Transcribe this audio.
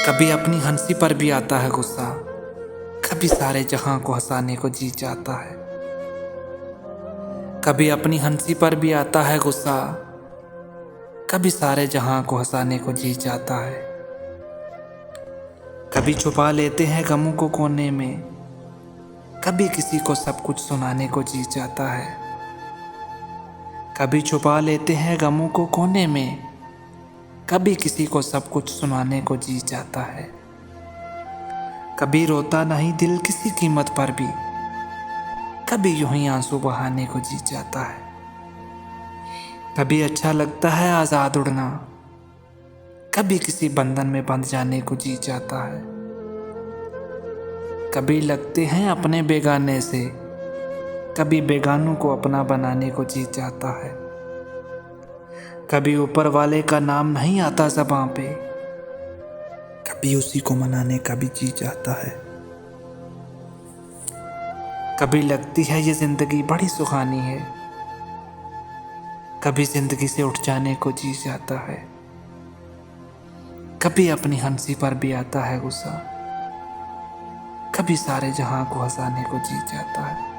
कभी अपनी हंसी पर भी आता है गुस्सा, कभी सारे जहां को हंसाने को जी चाहता है। कभी अपनी हंसी पर भी आता है गुस्सा, कभी सारे जहां को हंसाने को जी चाहता है। कभी छुपा लेते हैं गमों को कोने में, कभी किसी को सब कुछ सुनाने को जी चाहता है। कभी छुपा लेते हैं गमों को कोने में, कभी किसी को सब कुछ सुनाने को जी चाहता है। कभी रोता नहीं दिल किसी कीमत पर भी, कभी यूं ही आंसू बहाने को जी चाहता है। कभी अच्छा लगता है आजाद उड़ना, कभी किसी बंधन में बंध जाने को जी चाहता है। कभी लगते हैं अपने बेगाने से, कभी बेगानों को अपना बनाने को जी चाहता है। कभी ऊपर वाले का नाम नहीं आता ज़बां पे, कभी उसी को मनाने का भी जी चाहता है। कभी लगती है ये जिंदगी बड़ी सुहानी है, कभी जिंदगी से उठ जाने को जी चाहता है। कभी अपनी हंसी पर भी आता है गुस्सा, कभी सारे जहां को हंसाने को जी चाहता है।